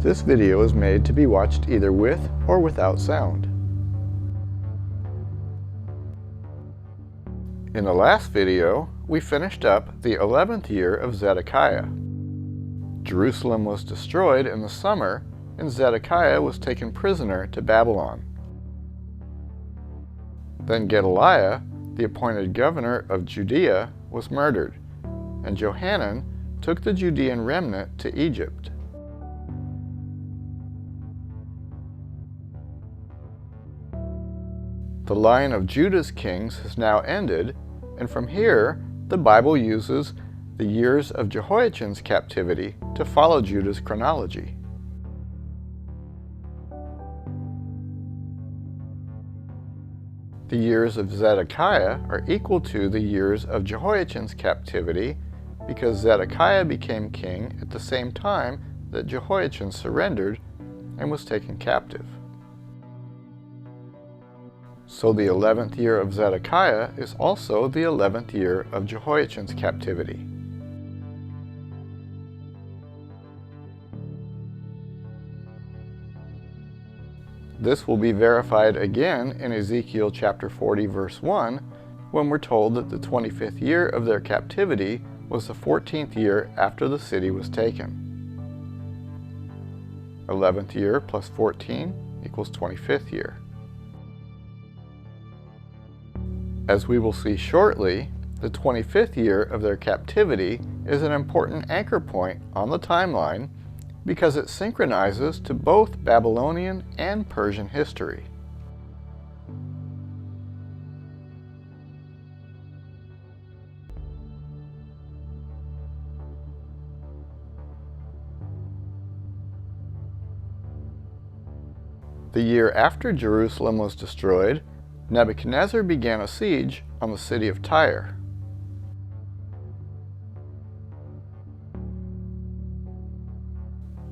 This video is made to be watched either with or without sound. In the last video, we finished up the 11th year of Zedekiah. Jerusalem was destroyed in the summer, and Zedekiah was taken prisoner to Babylon. Then Gedaliah, the appointed governor of Judea, was murdered, and Johanan took the Judean remnant to Egypt. The line of Judah's kings has now ended, and from here, the Bible uses the years of Jehoiachin's captivity to follow Judah's chronology. The years of Zedekiah are equal to the years of Jehoiachin's captivity because Zedekiah became king at the same time that Jehoiachin surrendered and was taken captive. So the 11th year of Zedekiah is also the 11th year of Jehoiachin's captivity. This will be verified again in Ezekiel chapter 40 verse 1 when we're told that the 25th year of their captivity was the 14th year after the city was taken. 11th year plus 14 equals 25th year. As we will see shortly, the 25th year of their captivity is an important anchor point on the timeline because it synchronizes to both Babylonian and Persian history. The year after Jerusalem was destroyed, Nebuchadnezzar began a siege on the city of Tyre.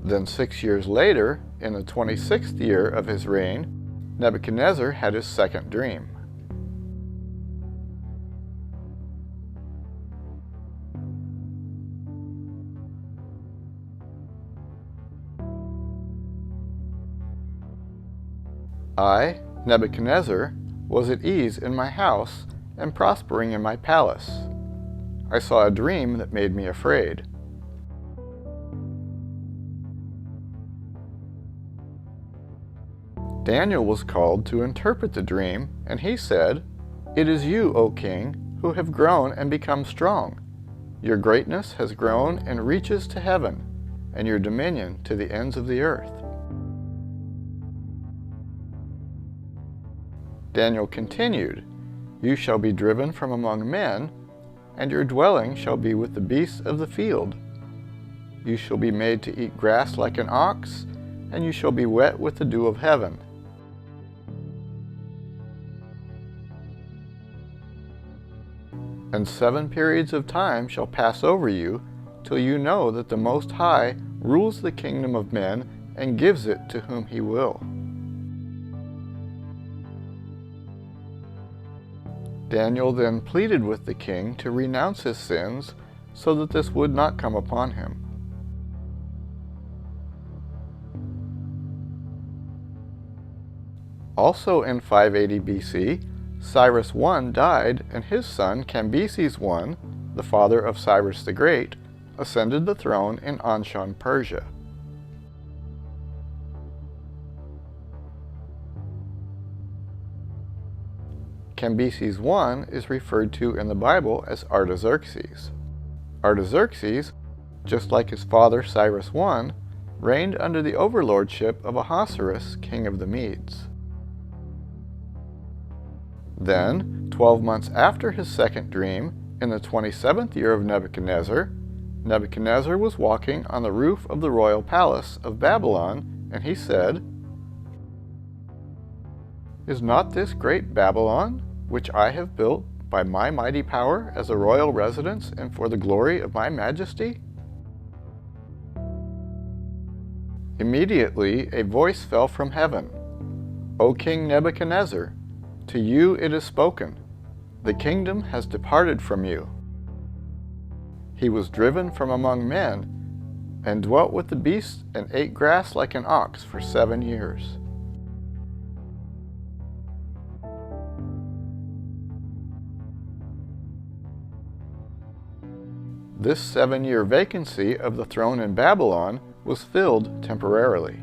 Then 6 years later, in the 26th year of his reign, Nebuchadnezzar had his second dream. I, Nebuchadnezzar, was at ease in my house and prospering in my palace. I saw a dream that made me afraid. Daniel was called to interpret the dream, and he said, "It is you, O king, who have grown and become strong. Your greatness has grown and reaches to heaven, and your dominion to the ends of the earth." Daniel continued, "You shall be driven from among men, and your dwelling shall be with the beasts of the field. You shall be made to eat grass like an ox, and you shall be wet with the dew of heaven. And 7 periods of time shall pass over you, till you know that the Most High rules the kingdom of men and gives it to whom he will." Daniel then pleaded with the king to renounce his sins so that this would not come upon him. Also in 580 BC, Cyrus I died, and his son Cambyses I, the father of Cyrus the Great, ascended the throne in Anshan, Persia. Cambyses I is referred to in the Bible as Artaxerxes. Artaxerxes, just like his father Cyrus I, reigned under the overlordship of Ahasuerus, king of the Medes. Then, 12 months after his second dream, in the 27th year of Nebuchadnezzar, Nebuchadnezzar was walking on the roof of the royal palace of Babylon, and he said, "Is not this great Babylon, which I have built by my mighty power as a royal residence and for the glory of my majesty?" Immediately a voice fell from heaven, "O King Nebuchadnezzar, to you it is spoken, the kingdom has departed from you." He was driven from among men, and dwelt with the beasts and ate grass like an ox for 7 years. This 7-year vacancy of the throne in Babylon was filled temporarily.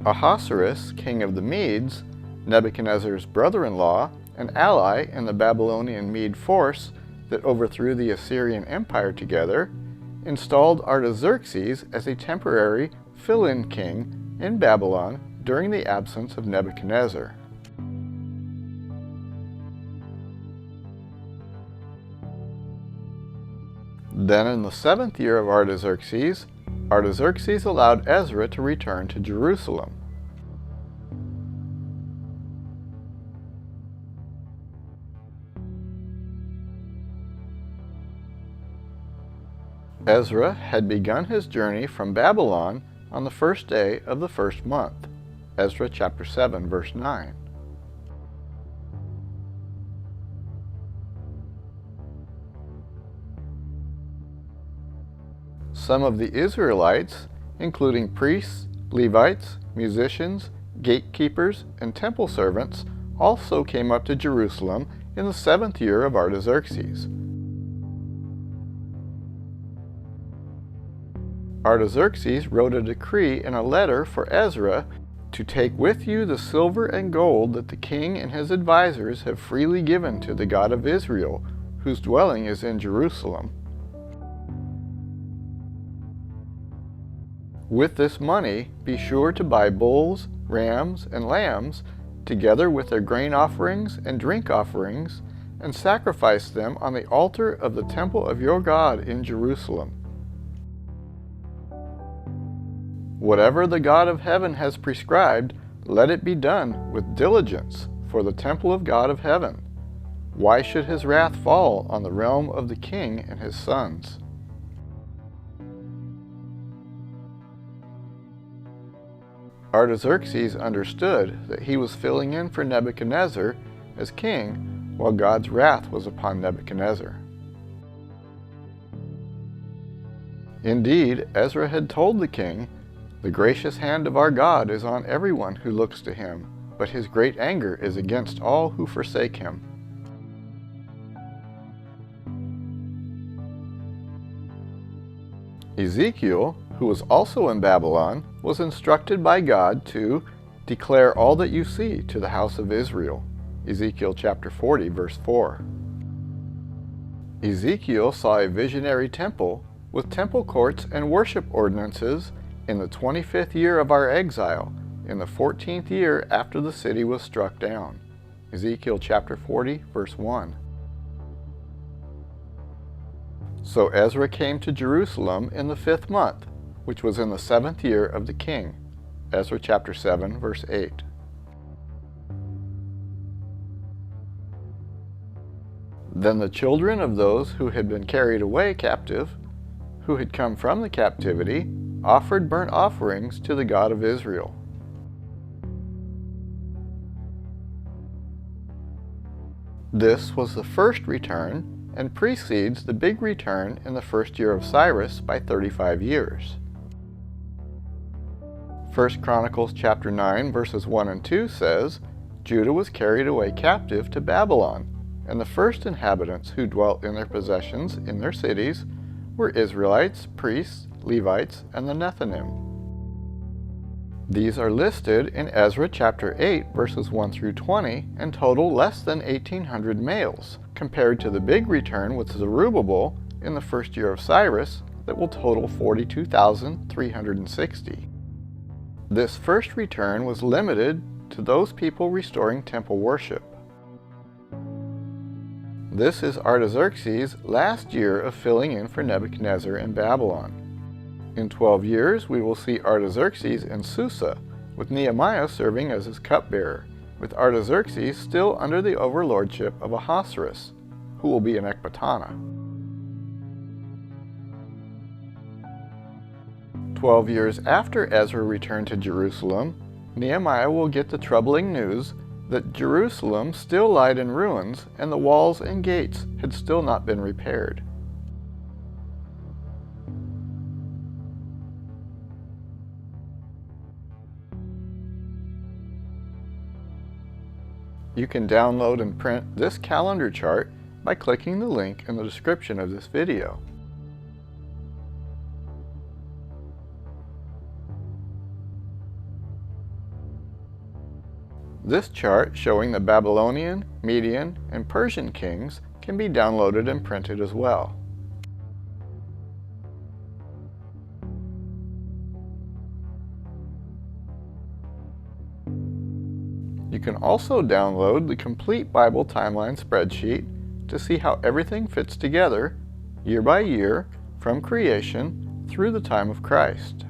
Ahasuerus, king of the Medes, Nebuchadnezzar's brother-in-law, an ally in the Babylonian Mede force that overthrew the Assyrian Empire together, installed Artaxerxes as a temporary fill-in king in Babylon during the absence of Nebuchadnezzar. Then in the 7th year of Artaxerxes, Artaxerxes allowed Ezra to return to Jerusalem. Ezra had begun his journey from Babylon on the first day of the first month. Ezra chapter 7, verse 9. Some of the Israelites, including priests, Levites, musicians, gatekeepers, and temple servants, also came up to Jerusalem in the 7th year of Artaxerxes. Artaxerxes wrote a decree in a letter for Ezra to take with you the silver and gold that the king and his advisors have freely given to the God of Israel, whose dwelling is in Jerusalem. With this money, be sure to buy bulls, rams, and lambs, together with their grain offerings and drink offerings, and sacrifice them on the altar of the temple of your God in Jerusalem. Whatever the God of heaven has prescribed, let it be done with diligence for the temple of God of heaven. Why should his wrath fall on the realm of the king and his sons? Artaxerxes understood that he was filling in for Nebuchadnezzar as king while God's wrath was upon Nebuchadnezzar. Indeed, Ezra had told the king, "The gracious hand of our God is on everyone who looks to him, but his great anger is against all who forsake him." Ezekiel, who was also in Babylon, was instructed by God to declare all that you see to the house of Israel. Ezekiel chapter 40, verse 4. Ezekiel saw a visionary temple with temple courts and worship ordinances in the 25th year of our exile, in the 14th year after the city was struck down. Ezekiel chapter 40, verse 1. So Ezra came to Jerusalem in the 5th month, which was in the 7th year of the king. Ezra chapter 7, verse 8. Then the children of those who had been carried away captive, who had come from the captivity, offered burnt offerings to the God of Israel. This was the first return and precedes the big return in the 1st year of Cyrus by 35 years. 1 Chronicles chapter 9 verses 1 and 2 says, Judah was carried away captive to Babylon, and the first inhabitants who dwelt in their possessions in their cities were Israelites, priests, Levites, and the Nethinim. These are listed in Ezra chapter 8 verses 1 through 20 and total less than 1,800 males, compared to the big return with Zerubbabel in the 1st year of Cyrus that will total 42,360. This first return was limited to those people restoring temple worship. This is Artaxerxes' last year of filling in for Nebuchadnezzar in Babylon. In 12 years, we will see Artaxerxes in Susa, with Nehemiah serving as his cupbearer, with Artaxerxes still under the overlordship of Ahasuerus, who will be in Ecbatana. 12 years after Ezra returned to Jerusalem, Nehemiah will get the troubling news that Jerusalem still lied in ruins and the walls and gates had still not been repaired. You can download and print this calendar chart by clicking the link in the description of this video. This chart showing the Babylonian, Median, and Persian kings can be downloaded and printed as well. You can also download the complete Bible timeline spreadsheet to see how everything fits together, year by year, from creation through the time of Christ.